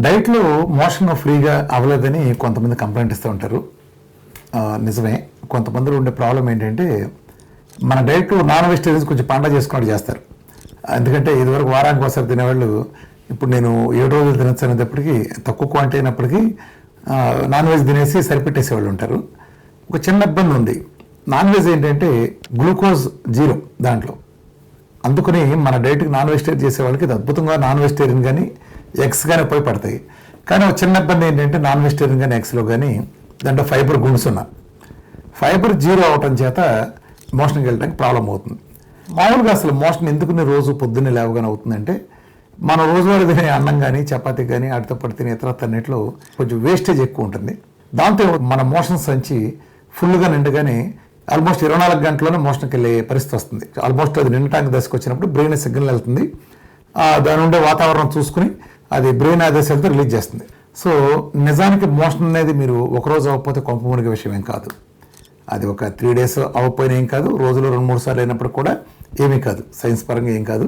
డైట్లో మోషన్ ఫ్రీగా అవ్వలేదని కొంతమంది కంప్లైంట్ ఇస్తూ ఉంటారు. నిజమే. కొంతమందిలో ఉండే ప్రాబ్లం ఏంటంటే మన డైట్ నాన్ వెజిటేరియన్స్ కొంచెం పండగ చేసుకున్నట్టు చేస్తారు. ఎందుకంటే ఇదివరకు వారానికి ఒకసారి తినేవాళ్ళు ఇప్పుడు నేను 7 రోజులు తినచ్చు అనేటప్పటికీ తక్కువ క్వాంటిటీ అయినప్పటికీ నాన్ వెజ్ తినేసి సరిపెట్టేసేవాళ్ళు ఉంటారు. ఒక చిన్న ఇబ్బంది ఉంది. నాన్ వెజ్ ఏంటంటే గ్లూకోజ్ 0 దాంట్లో. అందుకని మన డైట్కి నాన్ వెజిటేరియన్ చేసే వాళ్ళకి ఇది అద్భుతంగా నాన్ వెజిటేరియన్ కానీ ఎగ్స్ కానీ ఉపయోగపడతాయి. కానీ ఒక చిన్న ఇబ్బంది ఏంటంటే నాన్ వెజిటేరియన్ కానీ ఎగ్స్లో కానీ దాంట్లో ఫైబర్ గుణసున్నా. ఫైబర్ 0 అవటం చేత మోషన్కి వెళ్ళడానికి ప్రాబ్లం అవుతుంది. మామూలుగా అసలు మోషన్ ఎందుకుని రోజు పొద్దున్నే లేవగానే అవుతుందంటే మన రోజువారీ తినే అన్నం కానీ చపాతీ కానీ వాటితో పాటు తినే ఇతర అన్నింటిలో కొంచెం వేస్టేజ్ ఎక్కువ ఉంటుంది. దాంతో మన మోషన్ సంచి ఫుల్గా నిండగానే ఆల్మోస్ట్ 24 గంటల్లోనే మోషన్కి వెళ్ళే పరిస్థితి వస్తుంది. ఆల్మోస్ట్ అది నిండటానికి దశకు వచ్చినప్పుడు బ్రెయిన్ సిగ్నల్ వెళ్తుంది. దాని ఉండే వాతావరణం చూసుకుని అది బ్రెయిన్ ఆదేశాలతో రిలీజ్ చేస్తుంది. సో నిజానికి మోషన్ అనేది మీరు ఒకరోజు అవ్వకపోతే కొంప మునిగే విషయం ఏం కాదు. అది ఒక 3 days అవ్వకపోయినా ఏం కాదు, రోజులో 2-3 సార్లు అయినప్పుడు కూడా ఏమీ కాదు, సైన్స్ పరంగా ఏం కాదు.